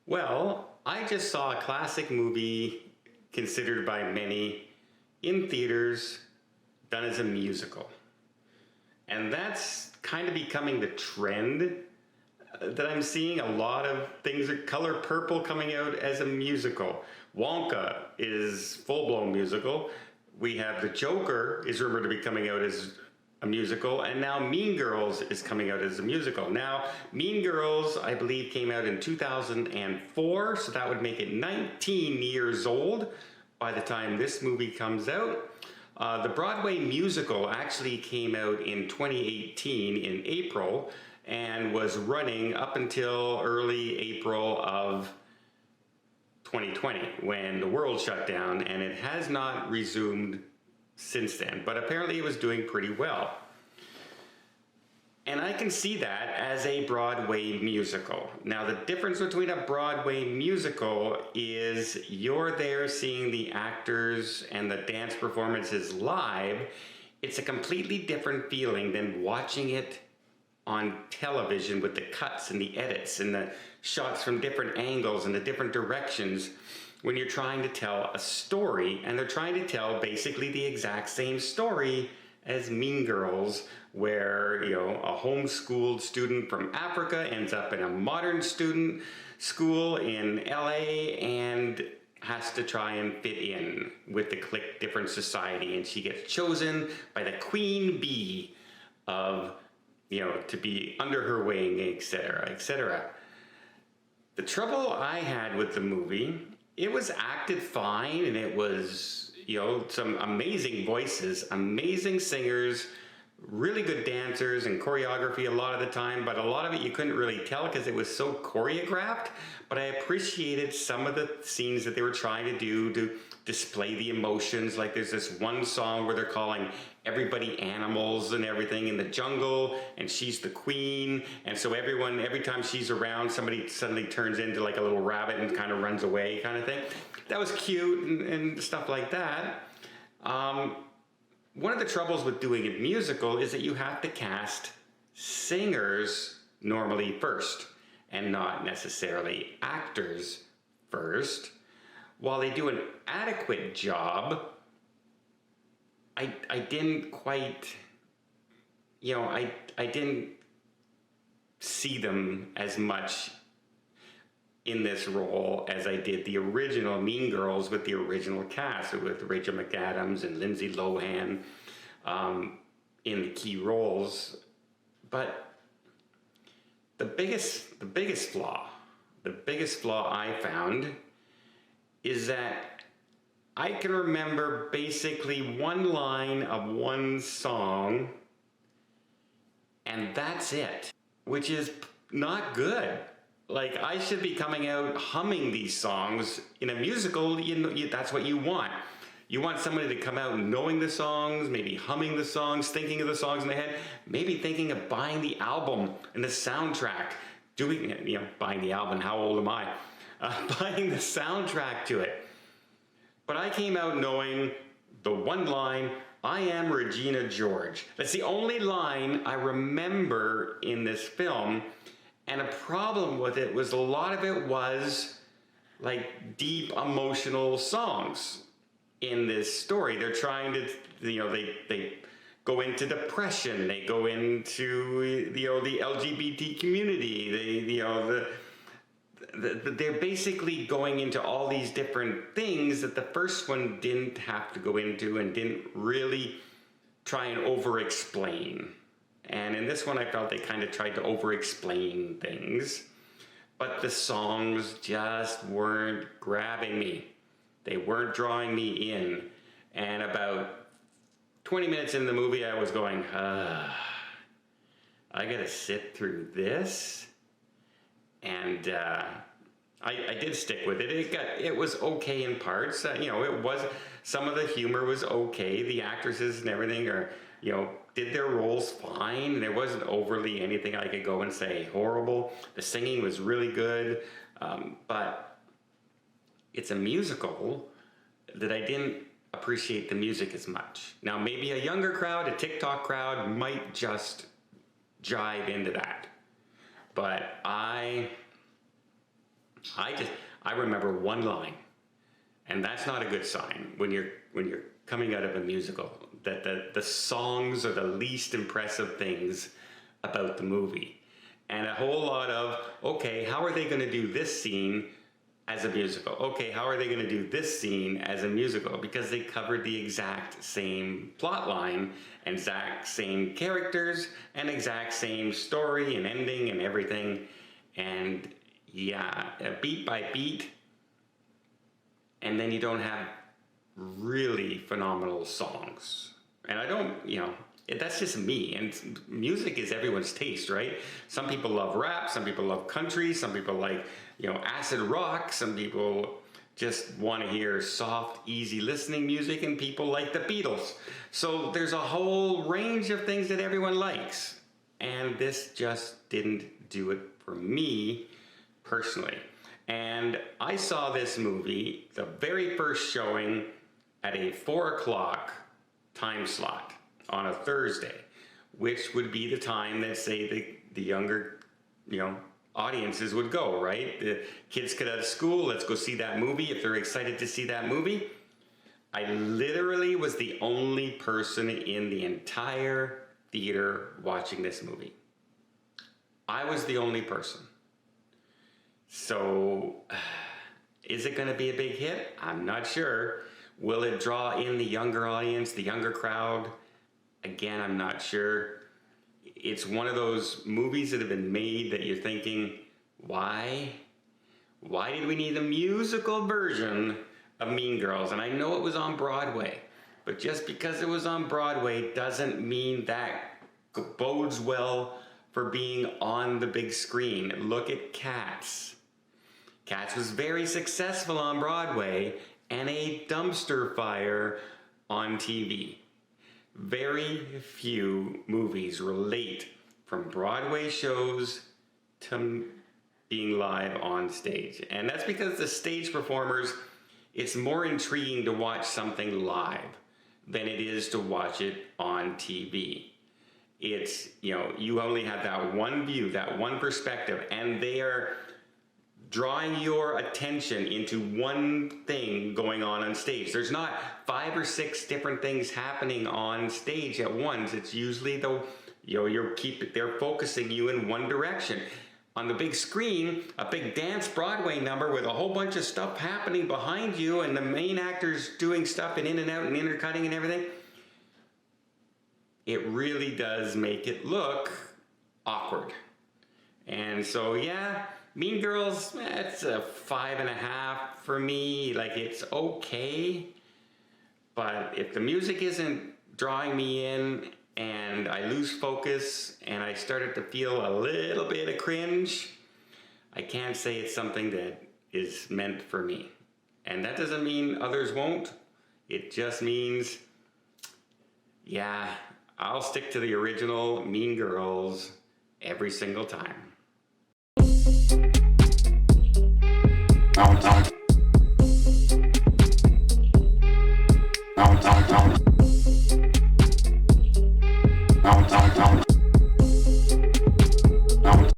Well, I just saw a classic movie considered by many in theaters done as a musical. And that's kind of becoming the trend that I'm seeing. A lot of things are Color Purple coming out as a musical. Wonka is full-blown musical. We have The Joker is rumored to be coming out as a musical, and now Mean Girls is coming out as a musical. Now, Mean Girls, I believe, came out in 2004, so that would make it 19 years old by the time this movie comes out. The Broadway musical actually came out in 2018 in April and was running up until early April of 2020 when the world shut down, and it has not resumed since then, but apparently it was doing pretty well. And I can see that as a Broadway musical. Now, the difference between a Broadway musical is you're there seeing the actors and the dance performances live. It's a completely different feeling than watching it on television with the cuts and the edits and the shots from different angles and the different directions when you're trying to tell a story, and they're trying to tell basically the exact same story as Mean Girls, where, you know, a homeschooled student from Africa ends up in a modern student school in LA and has to try and fit in with the clique different society, and she gets chosen by the queen bee of, you know, to be under her wing, etc., etc. The trouble I had with the movie, it was acted fine, and it was, you know, some amazing voices, amazing singers, really good dancers and choreography a lot of the time, but a lot of it you couldn't really tell because it was so choreographed. But I appreciated some of the scenes that they were trying to do to display the emotions. Like there's this one song where they're calling everybody animals and everything in the jungle, and she's the queen, and so everyone, every time she's around, somebody suddenly turns into like a little rabbit and kind of runs away kind of thing. That was cute and stuff like that. One of the troubles with doing a musical is that you have to cast singers normally first and not necessarily actors first. While they do an adequate job, I didn't quite, you know, I didn't see them as much in this role as I did the original Mean Girls with the original cast, with Rachel McAdams and Lindsay Lohan in the key roles. But the biggest flaw I found is that I can remember basically one line of one song, and that's it, which is not good. Like, I should be coming out humming these songs. In a musical, you know, that's what you want. You want somebody to come out knowing the songs, maybe humming the songs, thinking of the songs in their head, maybe thinking of buying the album and the soundtrack, doing, you know, buying the album, how old am I? Buying the soundtrack to it. But I came out knowing the one line, I am Regina George. That's the only line I remember in this film. And a problem with it was a lot of it was like deep emotional songs in this story. They're trying to, you know, they go into depression, they go into, you know, the LGBT community, they, you know, they're basically going into all these different things that the first one didn't have to go into and didn't really try and over-explain. And in this one, I felt they kind of tried to over-explain things, but the songs just weren't grabbing me. They weren't drawing me in. And about 20 minutes into the movie, I was going, I gotta sit through this? And I did stick with it. It was okay in parts. You know, it was, some of the humor was okay. The actresses and everything are, you know, did their roles fine. There wasn't overly anything I could go and say horrible. The singing was really good, but it's a musical that I didn't appreciate the music as much. Now, maybe a younger crowd, a TikTok crowd, might just jive into that. But I I remember one line, and that's not a good sign when you're coming out of a musical, that the songs are the least impressive things about the movie. And a whole lot of, okay, how are they going to do this scene as a musical? Okay, how are they going to do this scene as a musical? Because they covered the exact same plot line, exact same characters, and exact same story and ending and everything. And yeah, beat by beat, and then you don't have really phenomenal songs. And I don't, that's just me. And music is everyone's taste, right? Some people love rap, some people love country, some people like, acid rock, some people just want to hear soft, easy listening music, and people like the Beatles. So there's a whole range of things that everyone likes. And this just didn't do it for me personally. And I saw this movie, the very first showing, at a 4 o'clock time slot on a Thursday, which would be the time that, say, the younger, audiences would go, right? The kids get out of school, let's go see that movie if they're excited to see that movie. I literally was the only person in the entire theater watching this movie. I was the only person. So, is it going to be a big hit? I'm not sure. Will it draw in the younger audience, the younger crowd? Again, I'm not sure. It's one of those movies that have been made that you're thinking, why? Why did we need a musical version of Mean Girls? And I know it was on Broadway, but just because it was on Broadway doesn't mean that bodes well for being on the big screen. Look at Cats. Cats was very successful on Broadway and a dumpster fire on TV. Very few movies relate from Broadway shows to being live on stage. And that's because the stage performers, it's more intriguing to watch something live than it is to watch it on TV. It's, you only have that one view, that one perspective, and they are drawing your attention into one thing going on stage. There's not 5 or 6 different things happening on stage at once. It's usually they're focusing you in one direction. On the big screen, a big dance Broadway number with a whole bunch of stuff happening behind you and the main actors doing stuff and in and out and intercutting and everything. It really does make it look awkward. And so, yeah, Mean Girls, it's a 5.5 for me. Like, it's okay. But if the music isn't drawing me in and I lose focus and I started to feel a little bit of cringe, I can't say it's something that is meant for me. And that doesn't mean others won't. It just means, yeah, I'll stick to the original Mean Girls every single time.